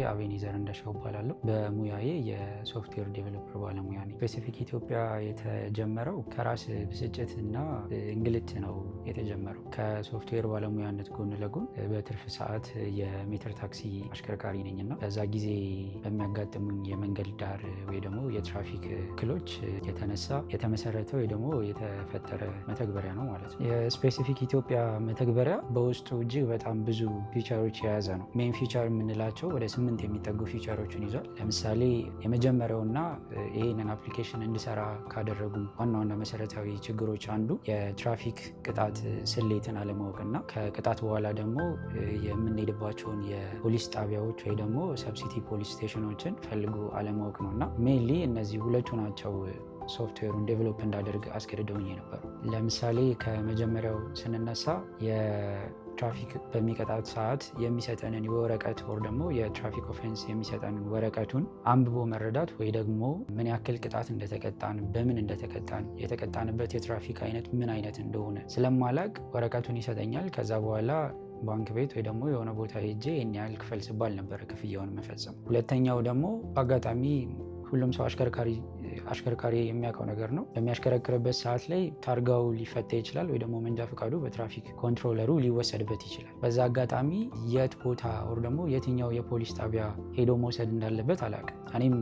አቤኔዘር እንደሻው እባላለሁ። በሙያዬ የሶፍትዌር ዴቨሎፐር ባለሙያ ነኝ። ስፔሲፊክ ኢትዮጵያ የተጀመረው ከራስ ብስጭት እና እንግልት ነው የተጀመረው። ከሶፍትዌር ባለሙያነት ጎን ለጎን በትርፍ ሰዓት የሜትር ታክሲ አሽከርካሪ ነኝ እና በዛ ጊዜ በሚያጋጥሙኝ የመንገድ ዳር ወይ ደግሞ የትራፊክ እክሎች የተነሳ የተመሰረተ ወይ ደግሞ የተፈጠረ መተግበሪያ ነው ማለት ነው። የስፔሲፊክ ኢትዮጵያ መተግበሪያ በውስጡ እጅግ በጣም ብዙ ፊቸሮች የያዘ ነው። ሜን ፊቸር የምንላቸው ወደ 8 የሚጠጉ ፊቸሮችን ይዟል። ለምሳሌ የመጀመሪያውና ይህንን አፕሊኬሽን እንዲሰራ ካደረጉ ዋና ዋና መሰረታዊ ችግሮች አንዱ የትራፊክ ቅጣት ስሌትን አለማወቅና ከቅጣት በኋላ ደግሞ የምንሄድባቸውን የፖሊስ ጣቢያዎች ወይ ደግሞ ሰብሲቲ ፖሊስ ስቴሽኖችን ፈልጎ አለማወቅ ነው እና ሜንሊ እነዚህ ሁለቱ ናቸው ሶፍትዌሩን ዴቨሎፕ እንዳደርግ አስገድደውኝ የነበሩ። ለምሳሌ ከመጀመሪያው ስንነሳ የትራፊክ በሚቀጣት ሰዓት የሚሰጠንን የወረቀት ወር ደግሞ የትራፊክ ኦፌንስ የሚሰጠንን ወረቀቱን አንብቦ መረዳት ወይ ደግሞ ምን ያክል ቅጣት እንደተቀጣን፣ በምን እንደተቀጣን፣ የተቀጣንበት የትራፊክ አይነት ምን አይነት እንደሆነ ስለማላቅ ወረቀቱን ይሰጠኛል። ከዛ በኋላ ባንክ ቤት ወይ ደግሞ የሆነ ቦታ ሄጄ ይህን ያህል ክፈል ስባል ነበረ ክፍያውን መፈጸም። ሁለተኛው ደግሞ በአጋጣሚ ሁሉም ሰው አሽከርካሪ የሚያውቀው ነገር ነው። በሚያሽከረክርበት ሰዓት ላይ ታርጋው ሊፈታ ይችላል ወይ ደግሞ መንጃ ፈቃዱ በትራፊክ ኮንትሮለሩ ሊወሰድበት ይችላል። በዛ አጋጣሚ የት ቦታ ወር ደግሞ የትኛው የፖሊስ ጣቢያ ሄዶ መውሰድ እንዳለበት አላውቅም። እኔም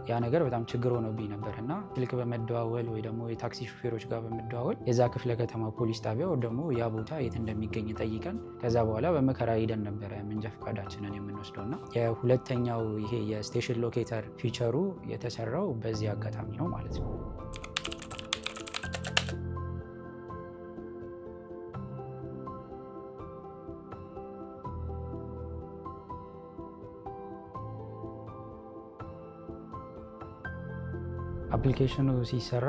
ያ ነገር በጣም ችግር ሆኖብኝ ነበር እና ስልክ በመደዋወል ወይ ደግሞ የታክሲ ሹፌሮች ጋር በመደዋወል የዛ ክፍለ ከተማ ፖሊስ ጣቢያ ወር ደግሞ ያ ቦታ የት እንደሚገኝ ጠይቀን ከዛ በኋላ በመከራ ሄደን ነበረ መንጃ ፈቃዳችንን የምንወስደው እና የሁለተኛው ይሄ የስቴሽን ሎኬተር ፊቸሩ የተሰራው በዚህ አጋጣሚ ነው ማለት ነው። አፕሊኬሽኑ ሲሰራ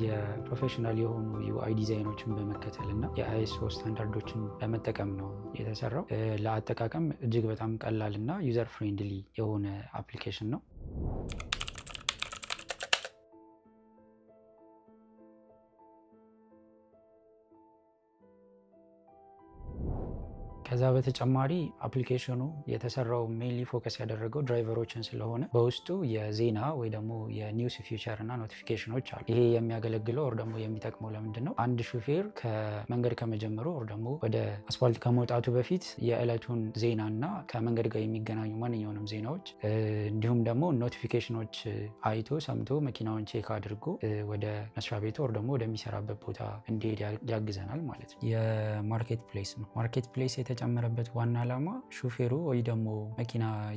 የፕሮፌሽናል የሆኑ ዩአይ ዲዛይኖችን በመከተል እና የአይኤስኦ ስታንዳርዶችን በመጠቀም ነው የተሰራው። ለአጠቃቀም እጅግ በጣም ቀላል እና ዩዘር ፍሬንድሊ የሆነ አፕሊኬሽን ነው። ከዛ በተጨማሪ አፕሊኬሽኑ የተሰራው ሜንሊ ፎከስ ያደረገው ድራይቨሮችን ስለሆነ በውስጡ የዜና ወይ ደግሞ የኒውስ ፊቸር እና ኖቲፊኬሽኖች አሉ። ይሄ የሚያገለግለው ወር ደግሞ የሚጠቅመው ለምንድን ነው? አንድ ሹፌር ከመንገድ ከመጀመሩ ወር ደግሞ ወደ አስፋልት ከመውጣቱ በፊት የዕለቱን ዜና እና ከመንገድ ጋር የሚገናኙ ማንኛውንም ዜናዎች እንዲሁም ደግሞ ኖቲፊኬሽኖች አይቶ ሰምቶ መኪናውን ቼክ አድርጎ ወደ መስሪያ ቤቱ ወር ደግሞ ወደሚሰራበት ቦታ እንዲሄድ ያግዘናል ማለት ነው። የማርኬት ፕሌስ ነው። ማርኬት ፕሌስ የተጨመረበት ዋና ዓላማ ሹፌሩ ወይ ደግሞ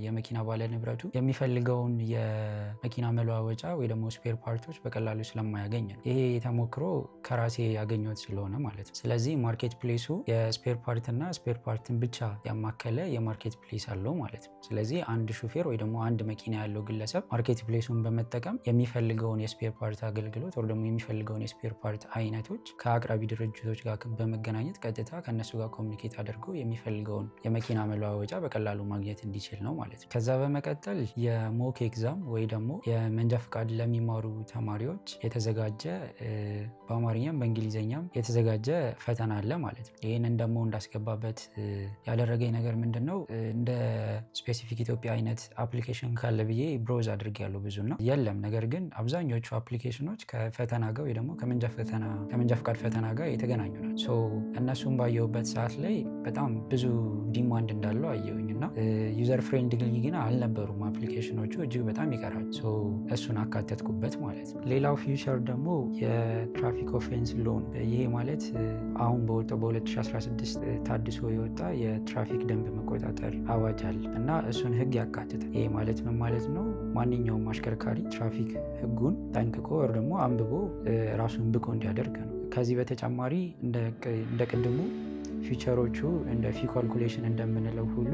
የመኪና ባለ ንብረቱ የሚፈልገውን የመኪና መለዋወጫ ወይ ደግሞ ስፔር ፓርቶች በቀላሉ ስለማያገኝ ነው። ይሄ የተሞክሮ ከራሴ ያገኘሁት ስለሆነ ማለት ነው። ስለዚህ ማርኬት ፕሌሱ የስፔር ፓርትና ስፔር ፓርትን ብቻ ያማከለ የማርኬት ፕሌስ አለው ማለት ነው። ስለዚህ አንድ ሹፌር ወይ ደግሞ አንድ መኪና ያለው ግለሰብ ማርኬት ፕሌሱን በመጠቀም የሚፈልገውን የስፔር ፓርት አገልግሎት ወይ ደግሞ የሚፈልገውን የስፔር ፓርት አይነቶች ከአቅራቢ ድርጅቶች ጋር በመገናኘት ቀጥታ ከእነሱ ጋር ኮሚኒኬት አድርጎ የሚፈልገውን የመኪና መለዋወጫ በቀላሉ ማግኘት እንዲችል ነው ማለት ነው። ከዛ በመቀጠል የሞክ ኤግዛም ወይ ደግሞ የመንጃ ፈቃድ ለሚማሩ ተማሪዎች የተዘጋጀ በአማርኛም በእንግሊዝኛም የተዘጋጀ ፈተና አለ ማለት ነው። ይህንን ደግሞ እንዳስገባበት ያደረገኝ ነገር ምንድን ነው? እንደ ስፔሲፊክ ኢትዮጵያ አይነት አፕሊኬሽን ካለ ብዬ ብሮዝ አድርጌያለሁ ብዙና የለም። ነገር ግን አብዛኞቹ አፕሊኬሽኖች ከፈተና ጋር ወይ ደግሞ ከመንጃ ፈቃድ ፈተና ጋር የተገናኙ ናቸው። እነሱም ባየሁበት ሰዓት ላይ በጣም ብዙ ዲማንድ እንዳለው አየሁኝ እና ዩዘር ፍሬንድሊ ግን አልነበሩም አፕሊኬሽኖቹ፣ እጅግ በጣም ይቀራል። እሱን አካተትኩበት ማለት ነው። ሌላው ፊቸር ደግሞ የትራፊክ ኦፌንስ ሎን፣ ይሄ ማለት አሁን በወጣው በ2016 ታድሶ የወጣ የትራፊክ ደንብ መቆጣጠር አዋጅ አለ እና እሱን ህግ ያካትታል። ይሄ ማለት ምን ማለት ነው? ማንኛውም አሽከርካሪ ትራፊክ ህጉን ጠንቅቆ ወር ደግሞ አንብቦ ራሱን ብቁ እንዲያደርግ ነው። ከዚህ በተጨማሪ እንደ ቅድሙ ፊቸሮቹ እንደ ፊ ካልኩሌሽን እንደምንለው ሁሉ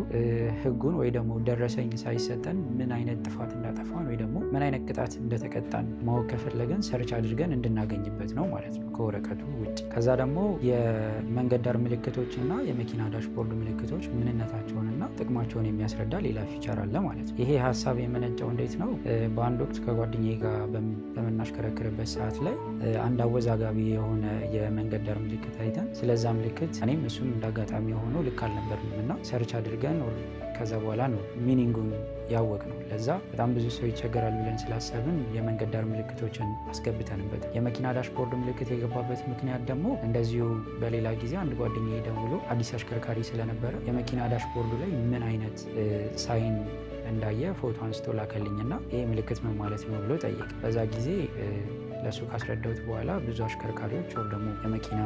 ህጉን ወይ ደግሞ ደረሰኝ ሳይሰጠን ምን አይነት ጥፋት እንዳጠፋን ወይ ደግሞ ምን አይነት ቅጣት እንደተቀጣን ማወቅ ከፈለገን ሰርች አድርገን እንድናገኝበት ነው ማለት ነው ከወረቀቱ ውጭ። ከዛ ደግሞ የመንገድ ዳር ምልክቶች እና የመኪና ዳሽቦርድ ምልክቶች ምንነታቸውንና እና ጥቅማቸውን የሚያስረዳ ሌላ ፊቸር አለ ማለት ነው። ይሄ ሀሳብ የመነጨው እንዴት ነው? በአንድ ወቅት ከጓደኛዬ ጋር በምናሽከረክርበት ሰዓት ላይ አንድ አወዛጋቢ የሆነ የመንገድ ዳር ምልክት አይተን ስለዛ ምልክት እኔም እሱም እንዳጋጣሚ ሆኖ ልክ አልነበርንም እና ሰርች አድርገን ከዛ በኋላ ነው ሚኒንጉን ያወቅ ነው። ለዛ በጣም ብዙ ሰው ይቸገራል ብለን ስላሰብን የመንገድ ዳር ምልክቶችን አስገብተንበት የመኪና ዳሽቦርድ ምልክት የገባበት ምክንያት ደግሞ እንደዚሁ በሌላ ጊዜ አንድ ጓደኛዬ ደውሎ አዲስ አሽከርካሪ ስለነበረ የመኪና ዳሽቦርዱ ላይ ምን አይነት ሳይን እንዳየ ፎቶ አንስቶ ላከልኝና ይሄ ምልክት ምን ማለት ነው ብሎ ጠየቅ። በዛ ጊዜ ለሱ ካስረዳሁት በኋላ ብዙ አሽከርካሪዎች ወይም ደግሞ የመኪና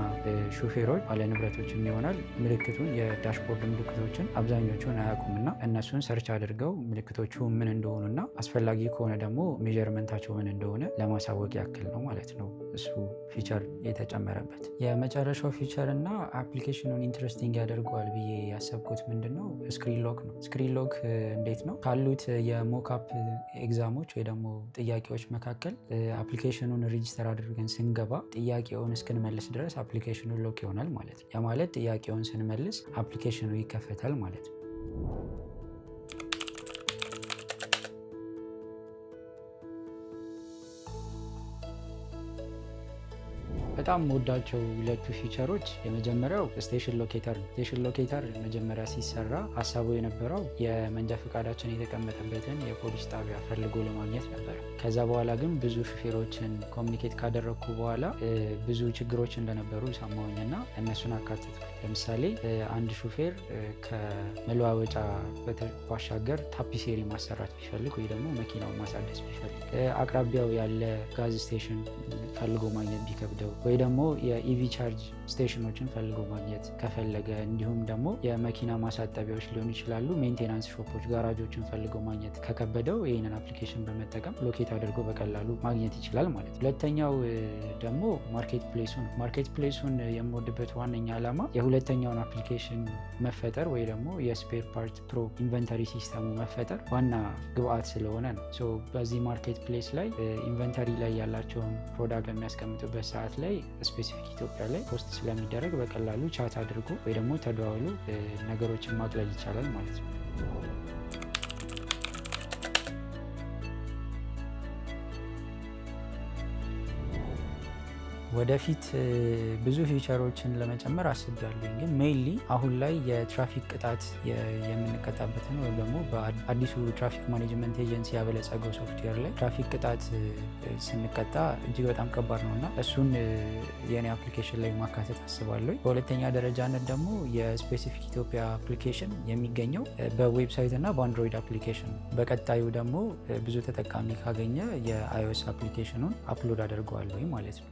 ሹፌሮች ባለንብረቶችም ይሆናል ምልክቱን የዳሽቦርድ ምልክቶችን አብዛኞቹን አያውቁምና እነሱን ሰርች አድርገው ምልክቶቹ ምን እንደሆኑና አስፈላጊ ከሆነ ደግሞ ሜዠርመንታቸው ምን እንደሆነ ለማሳወቅ ያክል ነው ማለት ነው እሱ ፊቸር የተጨመረበት። የመጨረሻው ፊቸር እና አፕሊኬሽኑን ኢንትረስቲንግ ያደርገዋል ብዬ ያሰብኩት ምንድነው ስክሪን ሎክ ነው። ስክሪን ሎክ እንዴት ነው? ካሉት የሞካፕ ኤግዛሞች ወይ ደግሞ ጥያቄዎች መካከል አፕሊኬሽኑን ሬጂስተር አድርገን ስንገባ ጥያቄውን እስክንመልስ ድረስ አፕሊኬሽኑ ሎክ ይሆናል ማለት ነው። ያ ማለት ጥያቄውን ስንመልስ አፕሊኬሽኑ ይከፈታል ማለት ነው። በጣም ወዳቸው ሁለቱ ፊቸሮች የመጀመሪያው ስቴሽን ሎኬተር ነው። ስቴሽን ሎኬተር መጀመሪያ ሲሰራ ሀሳቡ የነበረው የመንጃ ፈቃዳችን የተቀመጠበትን የፖሊስ ጣቢያ ፈልጎ ለማግኘት ነበር። ከዛ በኋላ ግን ብዙ ሹፌሮችን ኮሚኒኬት ካደረግኩ በኋላ ብዙ ችግሮች እንደነበሩ ሰማሁኝና እነሱን አካተትኩ። ለምሳሌ አንድ ሹፌር ከመለዋወጫ ባሻገር ታፒሴሪ ማሰራት ቢፈልግ ወይ ደግሞ መኪናውን ማሳደስ ቢፈልግ አቅራቢያው ያለ ጋዝ ስቴሽን ፈልጎ ማግኘት ቢከብደው ወይ ደግሞ የኢቪ ቻርጅ ስቴሽኖችን ፈልጎ ማግኘት ከፈለገ እንዲሁም ደግሞ የመኪና ማሳጠቢያዎች ሊሆኑ ይችላሉ፣ ሜንቴናንስ ሾፖች፣ ጋራጆችን ፈልጎ ማግኘት ከከበደው ይህንን አፕሊኬሽን በመጠቀም ሎኬት አድርጎ በቀላሉ ማግኘት ይችላል ማለት ነው። ሁለተኛው ደግሞ ማርኬት ፕሌሱ ነው። ማርኬት ፕሌሱን የምወድበት ዋነኛ ዓላማ የሁለተኛውን አፕሊኬሽን መፈጠር ወይ ደግሞ የስፔር ፓርት ፕሮ ኢንቨንተሪ ሲስተሙ መፈጠር ዋና ግብአት ስለሆነ ነው። በዚህ ማርኬት ፕሌስ ላይ ኢንቨንተሪ ላይ ያላቸውን ፕሮዳክት በሚያስቀምጡበት ሰዓት ላይ ስፔሲፊክ ኢትዮጵያ ላይ ፖስት ስለሚደረግ በቀላሉ ቻት አድርጎ ወይ ደግሞ ተደዋውሎ ነገሮችን ማቅለል ይቻላል ማለት ነው። ወደፊት ብዙ ፊቸሮችን ለመጨመር አስቤያለሁ። ግን ሜይንሊ አሁን ላይ የትራፊክ ቅጣት የምንቀጣበትን ወይም ደግሞ በአዲሱ ትራፊክ ማኔጅመንት ኤጀንሲ ያበለጸገው ሶፍትዌር ላይ ትራፊክ ቅጣት ስንቀጣ እጅግ በጣም ከባድ ነው እና እሱን የኔ አፕሊኬሽን ላይ ማካተት አስባለሁ። በሁለተኛ ደረጃነት ደግሞ የስፔሲፊክ ኢትዮጵያ አፕሊኬሽን የሚገኘው በዌብሳይት እና በአንድሮይድ አፕሊኬሽን ነው። በቀጣዩ ደግሞ ብዙ ተጠቃሚ ካገኘ የአይኦኤስ አፕሊኬሽኑን አፕሎድ አደርገዋለሁ ማለት ነው።